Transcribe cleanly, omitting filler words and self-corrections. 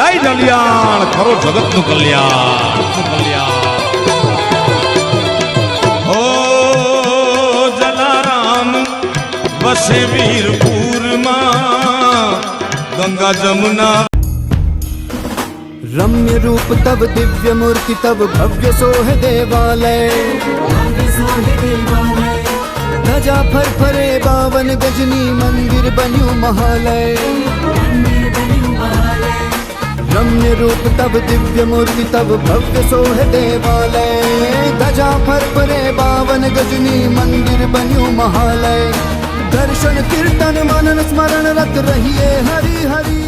જય જલિયાણ ખરો જગતનું કલ્યાણ ઓ જલારામ વસે વીરપુરમાં ગંગા જમુના रम्य रूप तब दिव्य मूर्ति तब भव्य सोह देवालय ध्वजा फरफरे बावन गजनी मंदिर बन्यू महालय रम्य रूप तब दिव्य मूर्ति तब भव्य सोह देवालय ध्वजा फरफरे बावन गजनी मंदिर बन्यू महालय दर्शन कीर्तन मनन स्मरण रत रहिए हरि हरि।